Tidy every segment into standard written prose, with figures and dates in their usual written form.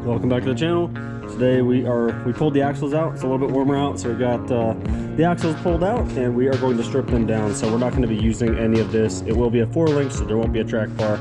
Welcome back to the channel. Today we pulled the axles out. It's a little bit warmer out, so we got the axles pulled out and we are going to strip them down. So we're not going to be using any of this. It will be a 4-link, so there won't be a track bar,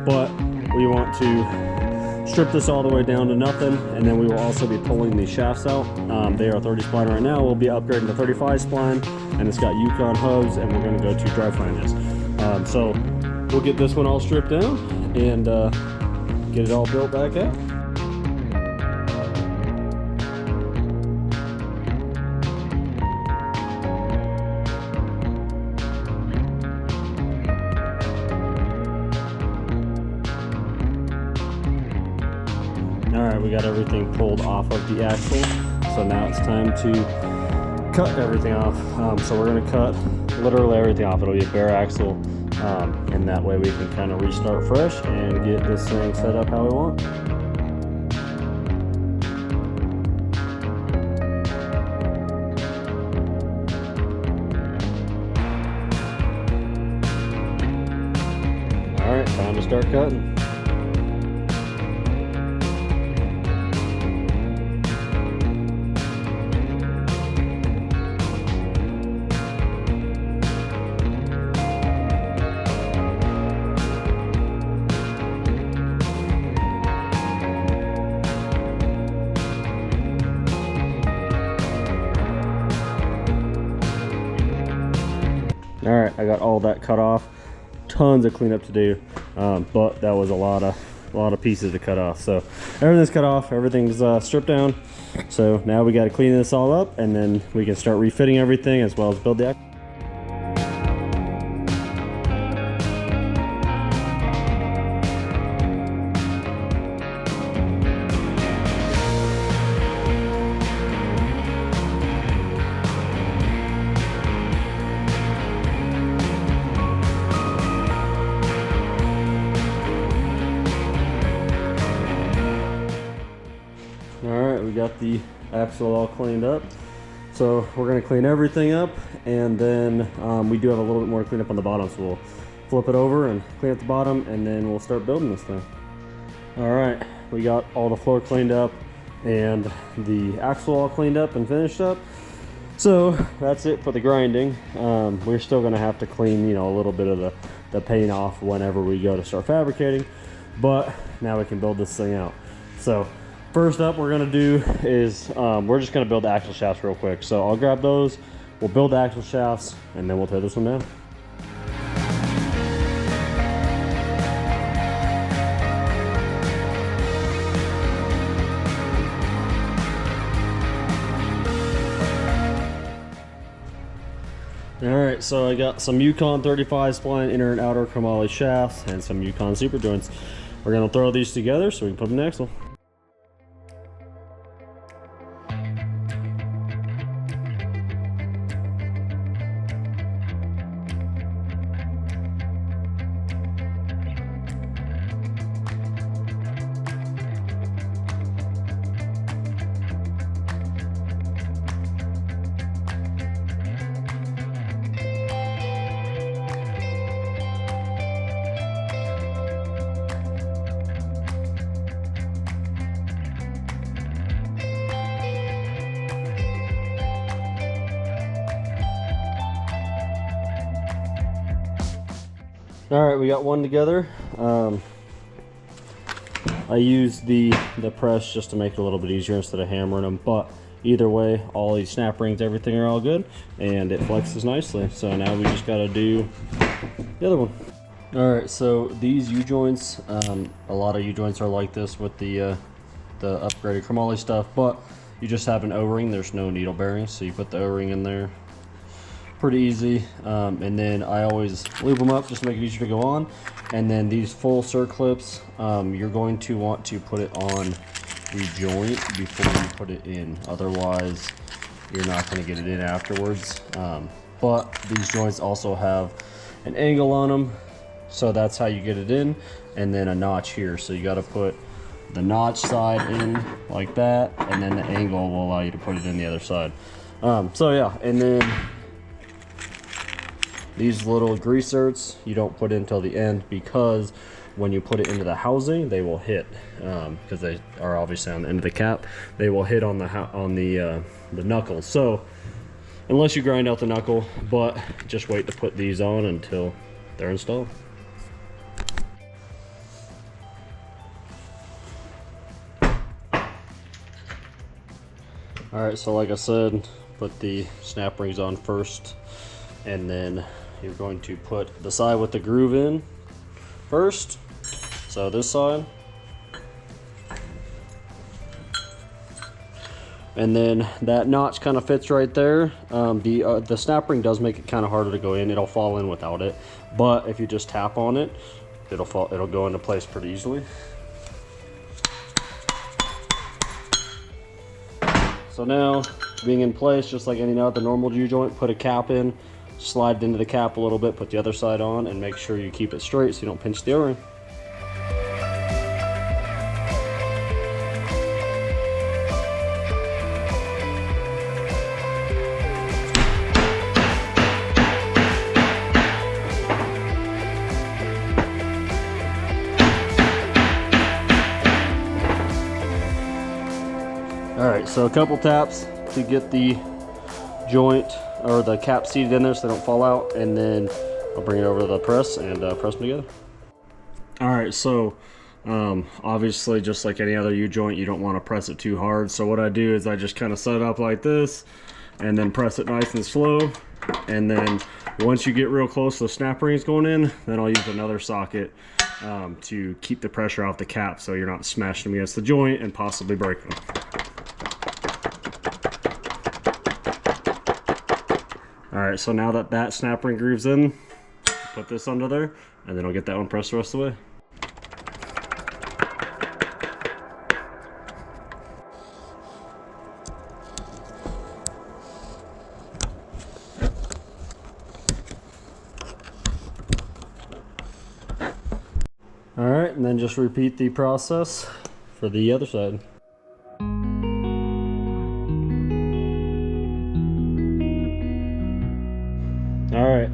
but we want to strip this all the way down to nothing, and then we will also be pulling the shafts out. They are 30 spline right now. We'll be upgrading to 35 spline, and it's got Yukon hubs, and we're going to go to dry flanges. So we'll get this one all stripped down and get it all built back out. Alright, we got everything pulled off of the axle, so now it's time to cut everything off. So we're going to cut literally everything off. It'll be a bare axle, and that way we can kind of restart fresh and get this thing set up how we want. Alright, time to start cutting. Alright, I got all that cut off. Tons of cleanup to do, but that was a lot of pieces to cut off. So everything's cut off, everything's stripped down. So now we got to clean this all up, and then we can start refitting everything as well as build the axle. Alright, we got the axle all cleaned up. So we're going to clean everything up, and then we do have a little bit more to clean up on the bottom. So we'll flip it over and clean up the bottom, and then we'll start building this thing. Alright, we got all the floor cleaned up and the axle all cleaned up and finished up. So that's it for the grinding. We're still going to have to clean, a little bit of the paint off whenever we go to start fabricating. But now we can build this thing out. So first up we're going to do is we're just going to build the axle shafts real quick. So I'll grab those, we'll build the axle shafts, and then we'll tear this one down. Alright, so I got some Yukon 35 spline inner and outer chromoly shafts and some Yukon super joints. We're going to throw these together so we can put them in the axle. Alright, we got one together. I used the press just to make it a little bit easier instead of hammering them, but either way, all these snap rings, everything are all good, and it flexes nicely. So now we just got to do the other one. Alright, so these U-joints, a lot of U-joints are like this with the upgraded chromoly stuff, but you just have an O-ring, there's no needle bearings, so you put the O-ring in there. Pretty easy, and then I always lube them up just to make it easier to go on. And then these full circlips, you're going to want to put it on the joint before you put it in, otherwise you're not going to get it in afterwards. But these joints also have an angle on them, so that's how you get it in, and then a notch here, so you got to put the notch side in like that, and then the angle will allow you to put it in the other side. So yeah, and then These little grease zerks you don't put in until the end, because when you put it into the housing, they will hit, because they are obviously on the end of the cap. They will hit on the knuckle. So unless you grind out the knuckle, but just wait to put these on until they're installed. All right, so like I said, put the snap rings on first, and then you're going to put the side with the groove in first. So this side, and then that notch kind of fits right there. The snap ring does make it kind of harder to go in. It'll fall in without it, but if you just tap on it, it'll go into place pretty easily. So now, being in place, just like any other normal U-joint, put a cap in, slide it into the cap a little bit, put the other side on, and make sure you keep it straight so you don't pinch the O-ring. Alright, so a couple taps to get the joint or the cap seated in there so they don't fall out, and then I'll bring it over to the press and press them together. Alright, so obviously just like any other U-joint, you don't want to press it too hard. So what I do is I just kind of set it up like this and then press it nice and slow. And then once you get real close to the snap rings going in, then I'll use another socket to keep the pressure off the cap so you're not smashing them against the joint and possibly breaking them. Alright, so now that that snap ring groove's in, put this under there, and then I'll get that one pressed the rest of the way. Alright, and then just repeat the process for the other side. Alright,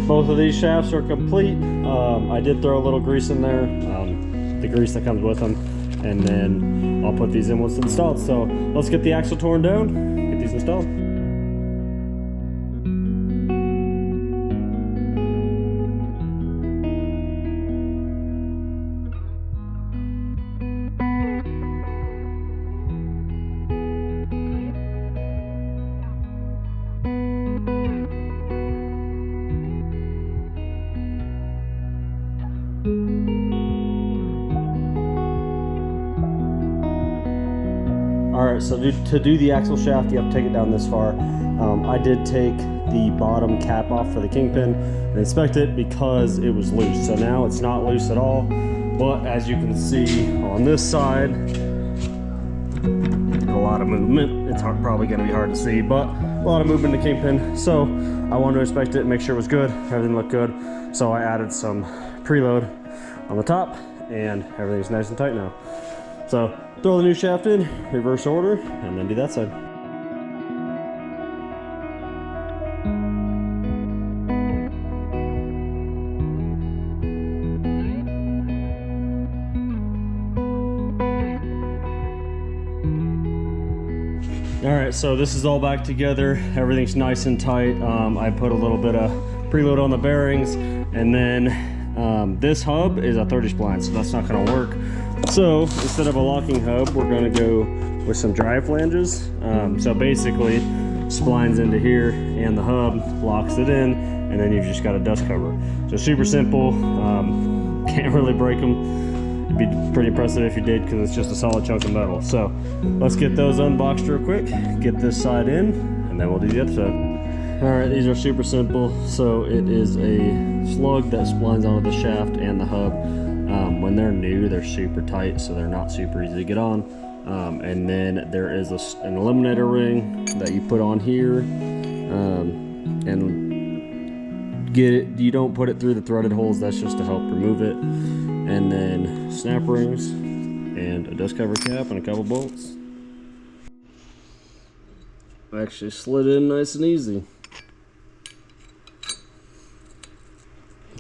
both of these shafts are complete. I did throw a little grease in there, the grease that comes with them, and then I'll put these in once installed. So let's get the axle torn down, get these installed. Alright, so to do the axle shaft, you have to take it down this far. I did take the bottom cap off for the kingpin and inspect it because it was loose. So now it's not loose at all, but as you can see on this side, a lot of movement. It's probably going to be hard to see, but a lot of movement in the kingpin. So I wanted to inspect it, make sure it was good, everything looked good. So I added some preload on the top, and everything's nice and tight now. So throw the new shaft in, reverse order, and then do that side. Alright, so this is all back together. Everything's nice and tight. I put a little bit of preload on the bearings, and then this hub is a 30 spline, so that's not going to work. So instead of a locking hub, we're going to go with some drive flanges. So basically, splines into here, and the hub locks it in, and then you've just got a dust cover. So super simple. Can't really break them. It'd be pretty impressive if you did, because it's just a solid chunk of metal. So let's get those unboxed real quick, get this side in, and then we'll do the other side. Alright, these are super simple. So it is a slug that splines onto the shaft and the hub. When they're new, they're super tight, so they're not super easy to get on. And then there is an eliminator ring that you put on here, and get it. You don't put it through the threaded holes, that's just to help remove it. And then snap rings and a dust cover cap and a couple bolts. Actually slid in nice and easy.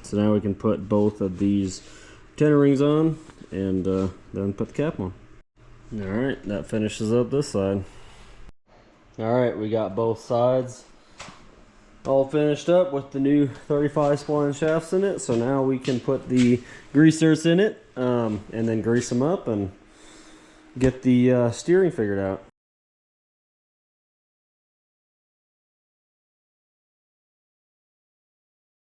So now we can put both of these tenor rings on and then put the cap on. Alright, that finishes up this side. Alright, we got both sides all finished up with the new 35 spline shafts in it. So now we can put the greasers in it and then grease them up and get the steering figured out.